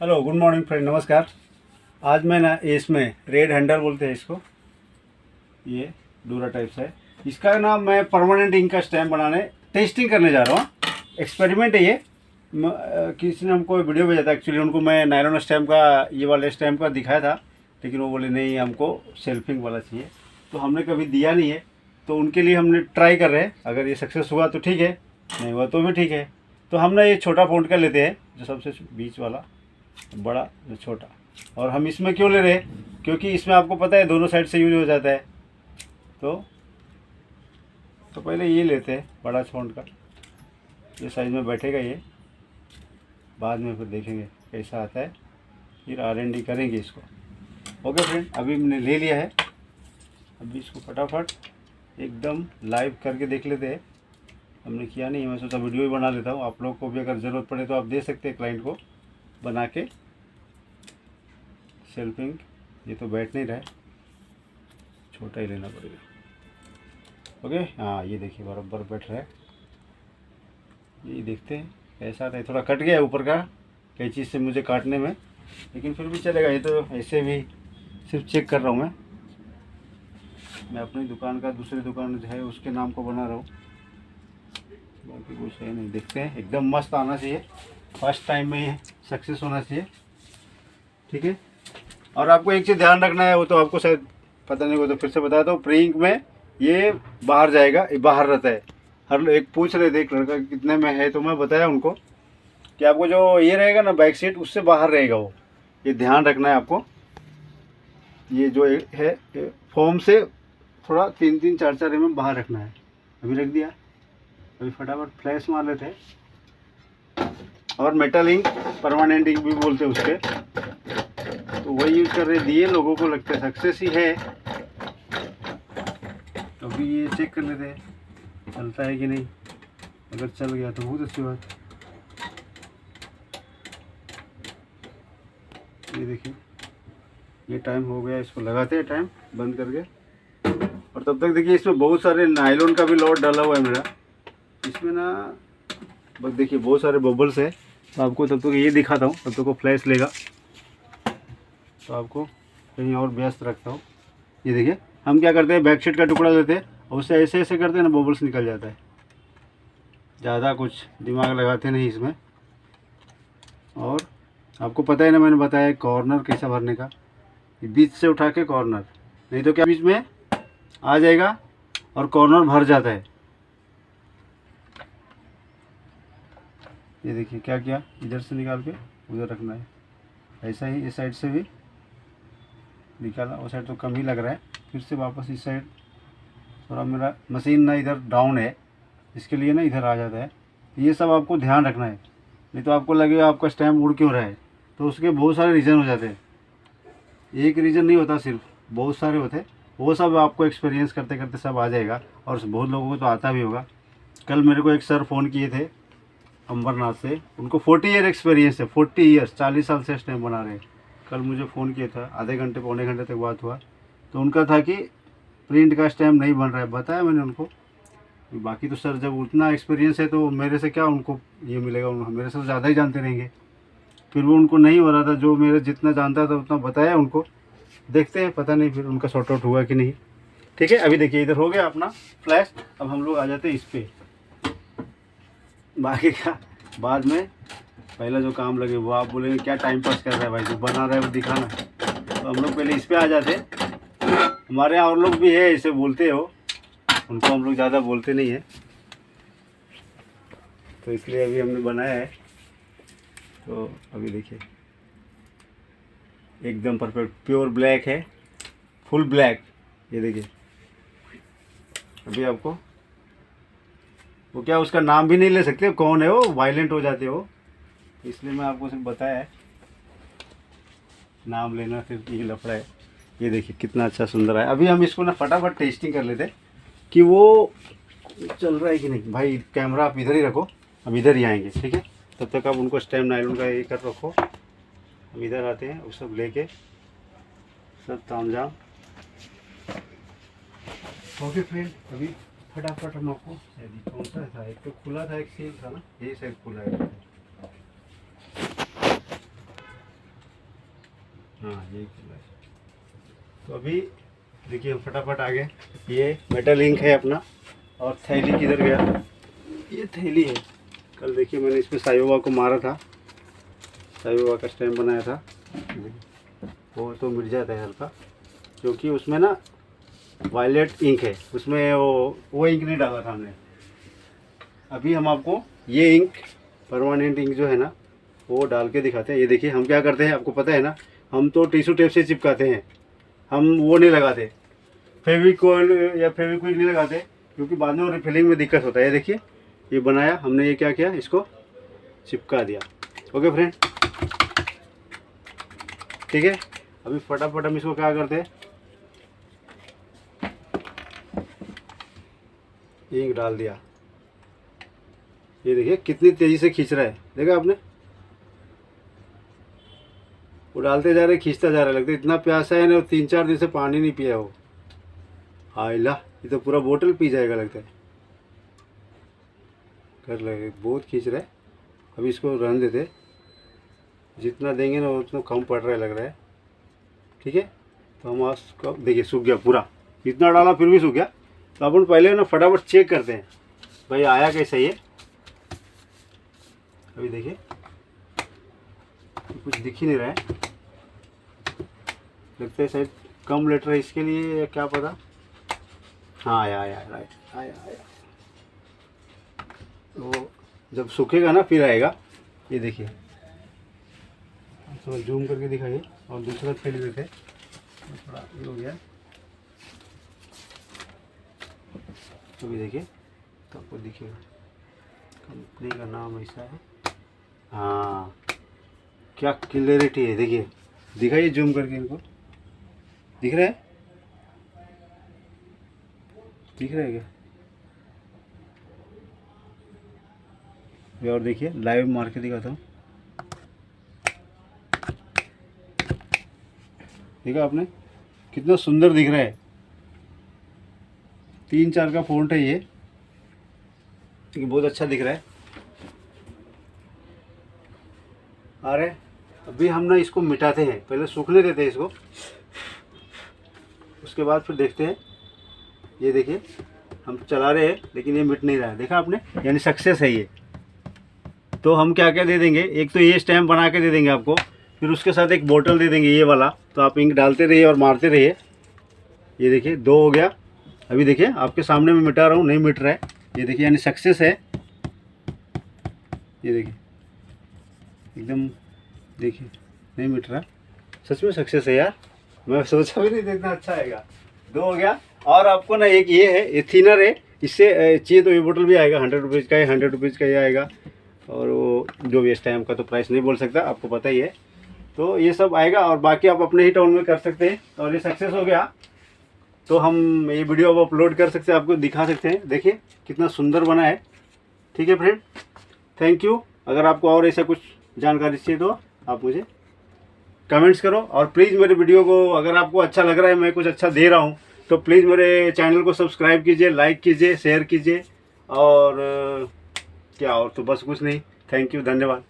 Hello, good morning friend, नमस्कार। आज मैं ना इसमें रेड हैंडल बोलते हैं इसको, ये डूरा टाइप्स है। इसका ना मैं परमानेंट इंक का स्टैम्प बनाने टेस्टिंग करने जा रहा हूँ। एक्सपेरिमेंट है ये। किसी ने हमको वीडियो भेजा था, एक्चुअली उनको मैं नायलॉन स्टैम्प का, ये वाले स्टैम्प का दिखाया था, लेकिन वो बोले नहीं हमको सेल्फिंग वाला चाहिए, तो हमने कभी दिया नहीं है। तो उनके लिए हमने ट्राई कर रहे हैं, अगर ये सक्सेस हुआ तो ठीक है, नहीं हुआ तो भी ठीक है। तो हम ना ये छोटा फ़ॉन्ट का लेते हैं, जो सबसे बीच वाला, बड़ा जो छोटा। और हम इसमें क्यों ले रहे हैं, क्योंकि इसमें आपको पता है दोनों साइड से यूज हो जाता है। तो पहले ये लेते हैं बड़ा फ़ॉन्ट का, ये साइज में बैठेगा ये, बाद में फिर देखेंगे कैसा आता है, फिर R&D करेंगे इसको। ओके फ्रेंड, अभी मैंने ले लिया है, अभी इसको फटाफट एकदम लाइव करके देख लेते हैं। हमने किया नहीं है, मैं सोचा वीडियो ही बना लेता हूँ, आप लोग को भी अगर ज़रूरत पड़े तो आप दे सकते हैं क्लाइंट को बना के। सेल्फिंग ये तो बैठ नहीं रहा है, छोटा ही लेना पड़ेगा। ओके, हाँ ये देखिए बराबर बैठ रहा है। ये देखते हैं कैसा आता है। थोड़ा कट गया है ऊपर का कैंची से मुझे काटने में, लेकिन फिर भी चलेगा। ये तो ऐसे भी सिर्फ चेक कर रहा हूँ मैं अपनी दुकान का, दूसरी दुकान जो है उसके नाम को बना रहा हूँ, बाकी कुछ है नहीं। देखते हैं, एकदम मस्त आना चाहिए, फर्स्ट टाइम में सक्सेस होना चाहिए, ठीक है। और आपको एक चीज़ ध्यान रखना है, वो तो आपको शायद पता नहीं, वो तो फिर से बताता हूँ। प्री इंक में ये बाहर जाएगा, ये बाहर रहता है। हर एक पूछ रहे थे एक लड़का कितने में है, तो मैं बताया उनको कि आपको जो ये रहेगा ना बैक सीट, उससे बाहर रहेगा वो, ये ध्यान रखना है आपको। ये जो है फॉर्म से थोड़ा 3-3, 4-4 mm बाहर रखना है। अभी रख दिया, अभी फटाफट फ्लैश मार लेते हैं। और मेटल इंक, परमानेंट इंक भी बोलते हैं उसके, तो वही यूज़ कर रहे दिए। लोगों को लगता है सक्सेस ही है, तो अभी ये चेक कर लेते हैं चलता है कि नहीं। अगर चल गया तो बहुत अच्छी बात। ये देखिए, ये टाइम हो गया, इसको लगाते हैं टाइम बंद करके। और तब तक देखिए, इसमें बहुत सारे नायलॉन का भी लॉट डाला हुआ है मेरा इसमें ना, बस देखिए बहुत सारे बबल्स है। तो आपको तब तक ये दिखाता हूँ, तब तक वो फ्लैश लेगा, तो आपको कहीं और व्यस्त रखता हूँ। ये देखिए, हम क्या करते हैं, बैक शीट का टुकड़ा लेते हैं और उससे ऐसे ऐसे करते हैं ना, बबल्स निकल जाता है। ज़्यादा कुछ दिमाग लगाते नहीं इसमें। और आपको पता है ना, मैंने बताया कॉर्नर कैसा भरने का, बीच से उठा के कॉर्नर, नहीं तो क्या बीच में आ जाएगा और कॉर्नर भर जाता है। ये देखिए क्या किया, इधर से निकाल के उधर रखना है। ऐसा ही इस साइड से भी निकाला, वो साइड तो कम ही लग रहा है, फिर से वापस इस साइड। थोड़ा मेरा मशीन ना इधर डाउन है, इसके लिए ना इधर आ जाता है। ये सब आपको ध्यान रखना है, नहीं तो आपको लगेगा आपका स्टैम्प उड़ क्यों रहा है। तो उसके बहुत सारे रीज़न हो जाते हैं, एक रीज़न नहीं होता, सिर्फ बहुत सारे होते हैं। वो सब आपको एक्सपीरियंस करते करते सब आ जाएगा, और बहुत लोगों को तो आता भी होगा। कल मेरे को एक सर फ़ोन किए थे अंबरनाथ से, उनको 40 ईयर एक्सपीरियंस है, 40 ईयर्स, 40 साल से स्टैम्प बना रहे हैं। कल मुझे फ़ोन किया था, आधे घंटे पौने घंटे तक बात हुआ। तो उनका था कि प्रिंट का स्टैम्प नहीं बन रहा है। बताया मैंने उनको, बाकी तो सर जब उतना एक्सपीरियंस है तो मेरे से क्या उनको ये मिलेगा, मेरे से ज़्यादा ही जानते रहेंगे। फिर वो उनको नहीं हो रहा था, जो मेरे जितना जानता था उतना बताया उनको। देखते हैं, पता नहीं फिर उनका सॉर्ट आउट हुआ कि नहीं। ठीक है, अभी देखिए इधर हो गया अपना फ्लैश। अब हम लोग आ जाते हैं इस पर, बाकी का बाद में। पहला जो काम लगे वो आप बोलेंगे क्या टाइम पास कर रहा है भाई, जो बना रहा है वो दिखाना। तो हम लोग पहले इस पर आ जाते हैं। हमारे यहाँ और लोग भी है ऐसे बोलते हो, उनको हम लोग ज़्यादा बोलते नहीं है, तो इसलिए अभी हमने बनाया है। तो अभी देखिए एकदम परफेक्ट प्योर ब्लैक है, फुल ब्लैक। ये देखिए, अभी आपको वो क्या, उसका नाम भी नहीं ले सकते, कौन है वो, वायलेंट हो जाते हो, इसलिए मैं आपको सिर्फ बताया है। नाम लेना सिर्फ ये लफड़ा है। ये देखिए कितना अच्छा सुंदर है। अभी हम इसको ना फटाफट टेस्टिंग कर लेते हैं कि वो चल रहा है कि नहीं। भाई कैमरा आप इधर ही रखो, हम इधर ही आएंगे, ठीक है। तब तक आप उनको स्टैम्प नायलॉन का ये कर रखो, हम इधर आते हैं, वो सब लेके सब तामझाम। ओके फ्रेंड, अभी फटाफट हम आपको, कौन सा था, एक तो खुला था, एक सील था ना, ये शायद खुला है। हाँ यही खुला है। तो अभी देखिए हम फटाफट आ गए। ये मेटल इंक है अपना। और थैली किधर गया? ये थैली है। कल देखिए मैंने इसमें साईं बाबा को मारा था, साईं बाबा का स्टैम्प बनाया था। वो तो मिट जाता है हल्का, क्योंकि उसमें ना वायलेट इंक है, उसमें वो इंक नहीं डाला था हमने। अभी हम आपको ये इंक, परमानेंट इंक जो है ना, वो डाल के दिखाते हैं। ये देखिए हम क्या करते हैं, आपको पता है ना, हम तो टिश्यू टेप से चिपकाते हैं, हम वो नहीं लगाते, फेविकोल या फेविक्विक नहीं लगाते, क्योंकि बाद में रिफिलिंग में दिक्कत होता है। ये देखिए ये बनाया हमने, ये क्या किया, इसको चिपका दिया। ओके फ्रेंड, ठीक है। अभी फटाफट हम इसको क्या करते हैं, इंक डाल दिया। ये देखिए कितनी तेज़ी से खींच रहा है, देखा आपने? वो डालते जा रहे, खींचता जा रहा है। लगता है इतना प्यासा है ना, 3-4 दिन से पानी नहीं पिया वो। आइला, ये तो पूरा बोतल पी जाएगा लगता है। कर लगे, बहुत खींच रहा है। अभी इसको रहने देते, जितना देंगे ना उतना कम पड़ रहा है लग रहा है। ठीक है, तो हम उसको देखिए सूख गया पूरा, इतना डाला फिर भी सूख गया। तो अपन पहले ना फटाफट चेक करते हैं भाई आया कैसा ये। अभी देखिए कुछ दिख ही नहीं रहा है, लगता है शायद कम लेटर है इसके लिए या क्या पता। हाँ आया आया, राइट आया आया। तो जब सूखेगा ना फिर आएगा। ये देखिए थोड़ा जूम करके दिखाइए। और दूसरा थैली देते, थोड़ा ये हो गया। तो भी देखिए, तो आपको दिखेगा, कंपनी का नाम ऐसा है। हाँ क्या क्लियरिटी है, देखिए दिखाइए जूम करके इनको, दिख रहा है? दिख रहा है क्या? और देखिए लाइव मार के दिखाता हूँ, देखा आपने कितना सुंदर दिख रहा है। 3-4 का फ़ॉन्ट है ये बहुत अच्छा दिख रहा है। अरे अभी हम ना इसको मिटाते हैं, पहले सूखने देते हैं इसको, उसके बाद फिर देखते हैं। ये देखिए हम चला रहे हैं लेकिन ये मिट नहीं रहा है, देखा आपने? यानी सक्सेस है ये। तो हम क्या क्या दे देंगे, एक तो ये स्टैम्प बना के दे देंगे आपको, फिर उसके साथ एक बोतल दे देंगे ये वाला। तो आप इंक डालते रहिए और मारते रहिए। ये देखिए 2 हो गया। अभी देखिए आपके सामने मैं मिटा रहा हूँ, नहीं मिट रहा है। ये देखिए यानी सक्सेस है। ये देखिए एकदम, देखिए नहीं मिट रहा, सच में सक्सेस है यार। मैं सोचा भी नहीं देखना अच्छा आएगा। 2 हो गया। और आपको ना एक ये है, ये थिनर है, इससे चाहिए तो ये बोतल भी आएगा। 100 रुपीज़ का है, 100 रुपीज़ का ये आएगा। और वो जो भी इस टाइम का तो प्राइस नहीं बोल सकता, आपको पता ही है। तो ये सब आएगा और बाकी आप अपने ही टाउन में कर सकते हैं। और ये सक्सेस हो गया तो हम ये वीडियो अब अपलोड कर सकते हैं, आपको दिखा सकते हैं। देखिए कितना सुंदर बना है। ठीक है फ्रेंड, थैंक यू। अगर आपको और ऐसा कुछ जानकारी चाहिए तो आप मुझे कमेंट्स करो। और प्लीज़ मेरे वीडियो को, अगर आपको अच्छा लग रहा है, मैं कुछ अच्छा दे रहा हूँ, तो प्लीज़ मेरे चैनल को सब्सक्राइब कीजिए, लाइक कीजिए, शेयर कीजिए। और क्या, और तो बस कुछ नहीं। थैंक यू, धन्यवाद।